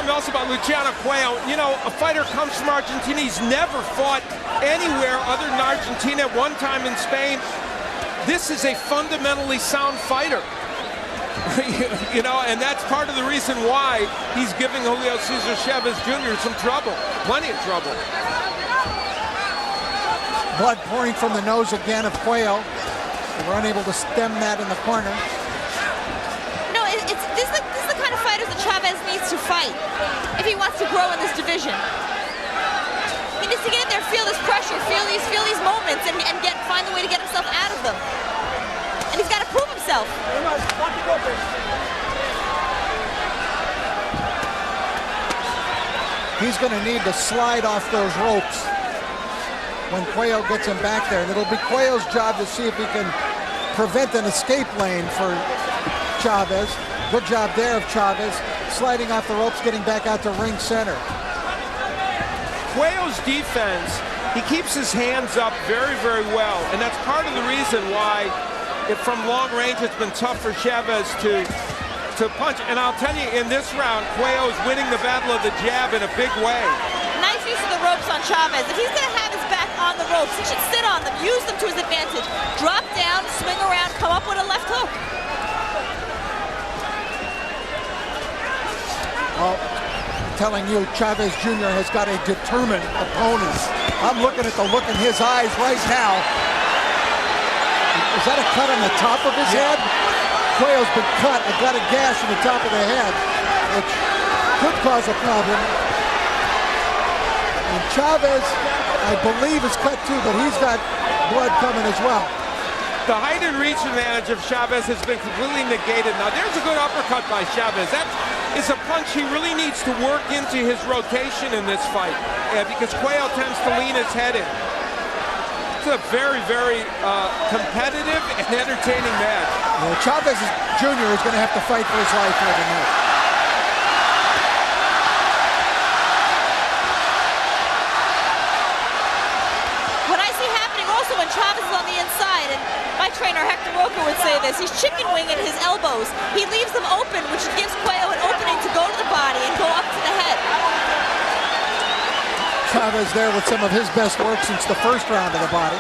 something else about Luciano Cuello. You know, a fighter comes from Argentina. He's never fought anywhere other than Argentina, at one time in Spain. This is a fundamentally sound fighter. You know, and that's part of the reason why he's giving Julio Cesar Chavez Jr. some trouble, plenty of trouble. Blood pouring from the nose again of Cuello. They were unable to stem that in the corner. No, this is the kind of fighters that Chavez needs to fight if he wants to grow in this division. He needs to get in there, feel this pressure, feel these moments, and find a way to get himself out of them. And he's got to prove himself. He's going to need to slide off those ropes when Cuello gets him back there. And it'll be Cuello's job to see if he can prevent an escape lane for Chavez. Good job there of Chavez, sliding off the ropes, getting back out to ring center. Cuello's defense, he keeps his hands up very, very well. And that's part of the reason why, from long range, it's been tough for Chavez to punch. And I'll tell you, in this round, Cuello is winning the battle of the jab in a big way. Nice use of the ropes on Chavez. If he's going to have his back on the ropes, he should sit on them, use them to his advantage. Drop down, swing around, come up with a left hook. Well, I'm telling you, Chavez Jr. has got a determined opponent. I'm looking at the look in his eyes right now. Is that a cut on the top of his head? Cuello's been cut. I got a gash in the top of the head, which could cause a problem. And Chavez, I believe, is cut too, but he's got blood coming as well. The height and reach advantage of Chavez has been completely negated. Now, there's a good uppercut by Chavez. That is a punch he really needs to work into his rotation in this fight, because Cuello tends to lean his head in. It's a very, very competitive and entertaining match. Well, Chavez Jr. is going to have to fight for his life here tonight. What I see happening also when Chavez is on the inside, and my trainer Hector Roca would say this, he's chicken winging his elbows. He leaves them open, which gives Cuello an opening to go to the body and go up to the head. Chavez there with some of his best work since the first round of the body.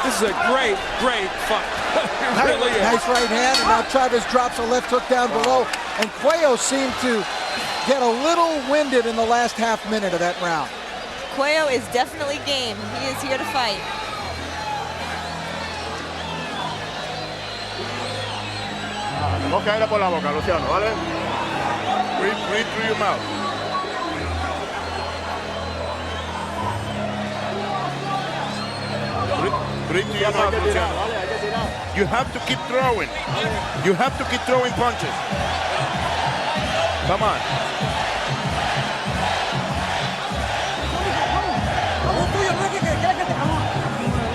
This is a great, great fight. It really is. Nice right hand, and now Chavez drops a left hook down below. And Cuello seemed to get a little winded in the last half minute of that round. Cuello is definitely game. He is here to fight. Boca aire por la boca, Luciano, ¿vale? Breathe through your mouth. Breathe through your mouth, Luciano. You have to keep throwing. You have to keep throwing punches. Come on.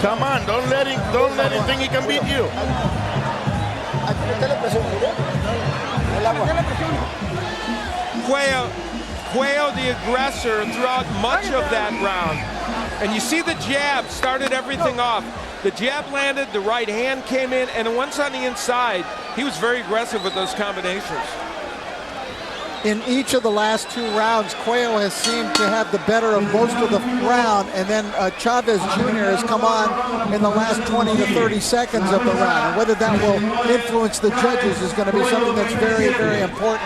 Come on, don't let him think he can beat you. Cuello, the aggressor, throughout much of that round. And you see the jab started everything off. The jab landed, the right hand came in, and once on the inside, he was very aggressive with those combinations. In each of the last two rounds, Cuello has seemed to have the better of most of the round, and then Chavez Jr. has come on in the last 20 to 30 seconds of the round. And whether that will influence the judges is going to be something that's very, very important.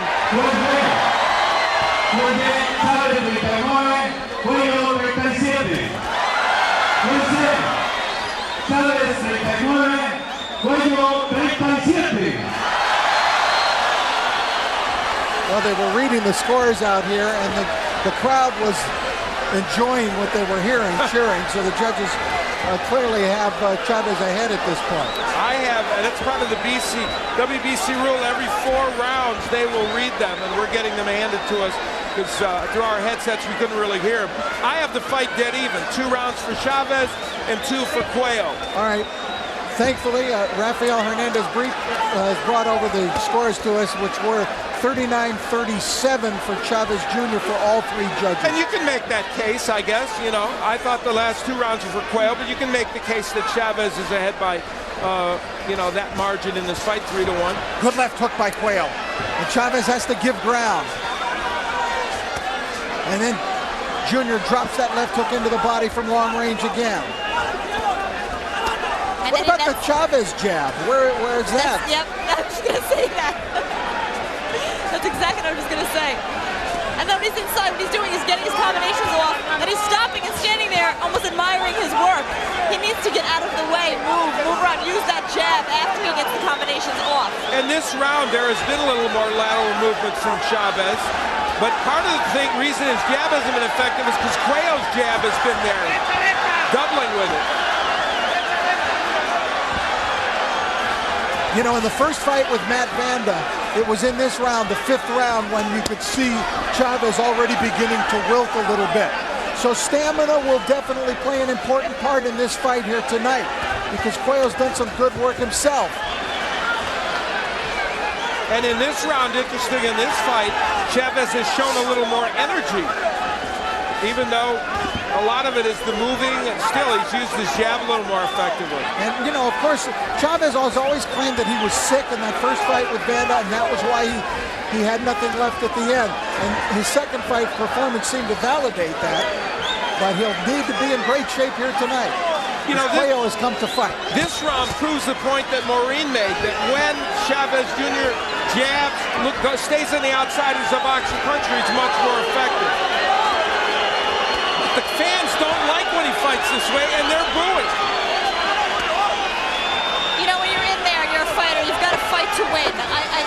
Well, they were reading the scores out here, and the crowd was enjoying what they were hearing, cheering. So the judges clearly have Chavez ahead at this point. I have, and it's part of the WBC rule. Every 4 rounds, they will read them, and we're getting them handed to us because through our headsets we couldn't really hear them. I have the fight dead even. 2 rounds for Chavez and 2 for Cuello. All right. Thankfully, Rafael Hernandez Brief has brought over the scores to us, which were 39-37 for Chavez Jr. for all 3 judges. And you can make that case, I guess. You know, I thought the last 2 rounds were for Cuello, but you can make the case that Chavez is ahead by, you know, that margin in this fight, 3-1. Good left hook by Cuello. And Chavez has to give ground. And then Junior drops that left hook into the body from long range again. And What about the Chavez jab? Where's that? Yep, I was just going to say that. That's exactly what I was just going to say. And then when he's inside, what he's doing is getting his combinations off, and he's stopping and standing there, almost admiring his work. He needs to get out of the way, move around, use that jab after he gets the combinations off. And this round, there has been a little more lateral movement from Chavez. But part of the reason his jab hasn't been effective is because Cuello's jab has been there, doubling with it. You know, in the first fight with Matt Vanda, it was in this round, the 5th round, when you could see Chavez already beginning to wilt a little bit. So stamina will definitely play an important part in this fight here tonight, because Cuello's done some good work himself. And in this round, interesting in this fight, Chavez has shown a little more energy. Even though a lot of it is the moving, and still he's used his jab a little more effectively. And, you know, of course, Chavez has always claimed that he was sick in that first fight with Vanda, and that was why he had nothing left at the end. And his second fight performance seemed to validate that, but he'll need to be in great shape here tonight. You know, Cuello has come to fight. This round proves the point that Maureen made, that when Chavez Jr. jabs, stays on the outsiders of boxing country, it's much more effective. But the fans don't like when he fights this way, and they're booing. You know, when you're in there, you're a fighter, you've got to fight to win.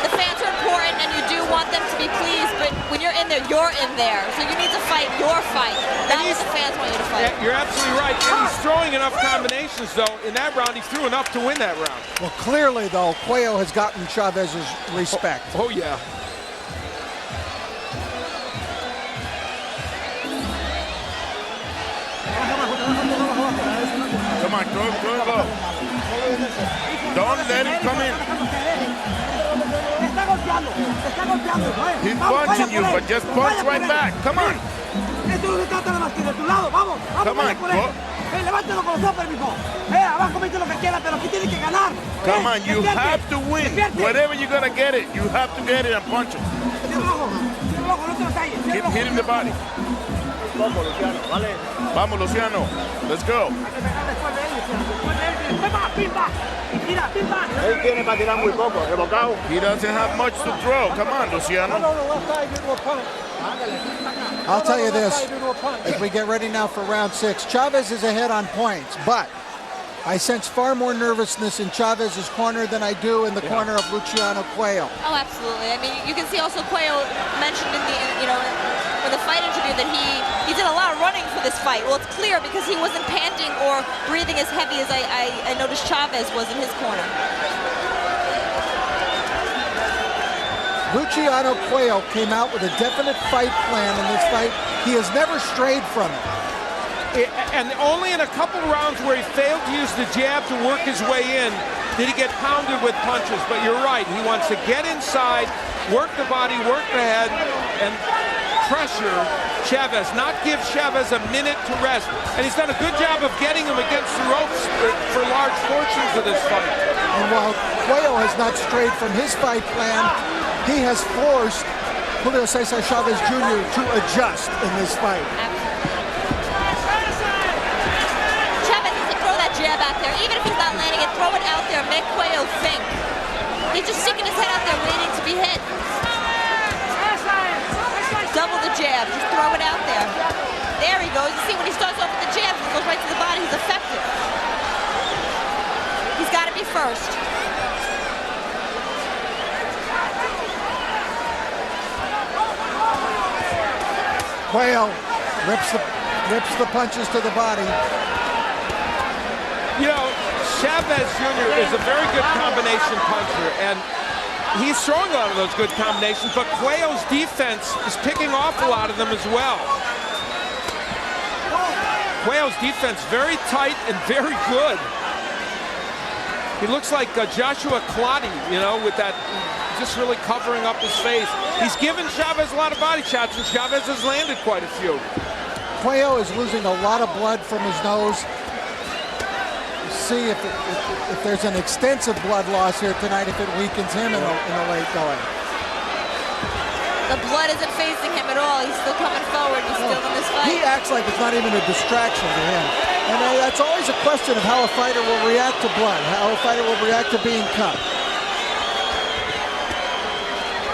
The fans are important, and you do want them to be pleased, but when you're in there, you're in there. So you need to fight your fight. That's what the fans want you to fight. You're absolutely right. And he's throwing enough combinations, though. In that round, he threw enough to win that round. Well, clearly, though, Cuello has gotten Chavez's respect. Oh yeah. Come on, go. Don't let him come in. He's punching you, but just punch right back. Come on. Come on, go. Come on, you have to win. Whatever you're going to get it, you have to get it and punch him. Keep hitting the body. Vamos, Luciano. Let's go. He doesn't have much to throw. Come on, Luciano. I'll tell you this, as we get ready now for round 6, Chavez is ahead on points, but I sense far more nervousness in Chavez's corner than I do in the corner of Luciano Cuello. Oh, absolutely. I mean, you can see also Cuello mentioned in the, in the fight interview that he did a lot of running for this fight. Well, it's clear because he wasn't panting or breathing as heavy as I noticed Chavez was in his corner. Luciano Cuello came out with a definite fight plan in this fight. He has never strayed from it. And only in a couple rounds where he failed to use the jab to work his way in did he get pounded with punches. But you're right, he wants to get inside, work the body, work the head, and pressure Chavez, not give Chavez a minute to rest. And he's done a good job of getting him against the ropes for large portions of this fight. And while Cuello has not strayed from his fight plan, he has forced Julio Cesar Chavez Jr. to adjust in this fight. Jab out there, even if he's not landing it, throw it out there, make Cuello think. He's just sticking his head out there waiting to be hit. Double the jab, just throw it out there. There he goes. You see, when he starts off with the jab, he goes right to the body, he's effective. He's got to be first. Cuello rips the punches to the body. You know, Chavez Jr. is a very good combination puncher, and he's throwing a lot of those good combinations, but Cuello's defense is picking off a lot of them as well. Cuello's defense very tight and very good. He looks like Joshua Clottey, with that, just really covering up his face. He's given Chavez a lot of body shots, and Chavez has landed quite a few. Cuello is losing a lot of blood from his nose. See if there's an extensive blood loss here tonight, if it weakens him in the late going. The blood isn't phasing him at all. He's still coming forward. He's still in this He fight. acts like it's not even a distraction to him. And that's always a question of how a fighter will react to blood, how a fighter will react to being cut.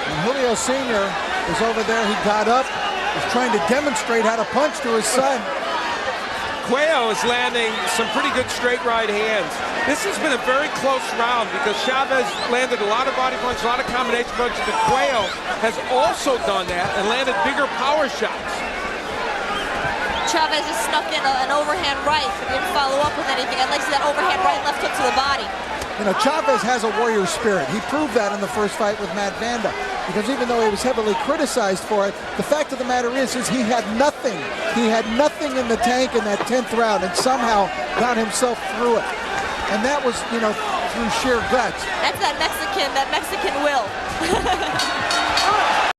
And Julio Sr. is over there. He got up, is trying to demonstrate how to punch to his son. Cuello is landing some pretty good straight right hands. This has been a very close round because Chavez landed a lot of body punches, a lot of combination punches, but Cuello has also done that and landed bigger power shots. Chavez just snuck in an overhand right, but didn't follow up with anything. I'd like to see that overhand right left hook to the body. You know, Chavez has a warrior spirit. He proved that in the first fight with Matt Vanda. Because even though he was heavily criticized for it, the fact of the matter is he had nothing. He had nothing in the tank in that 10th round and somehow got himself through it. And that was, you know, through sheer guts. That's that Mexican will.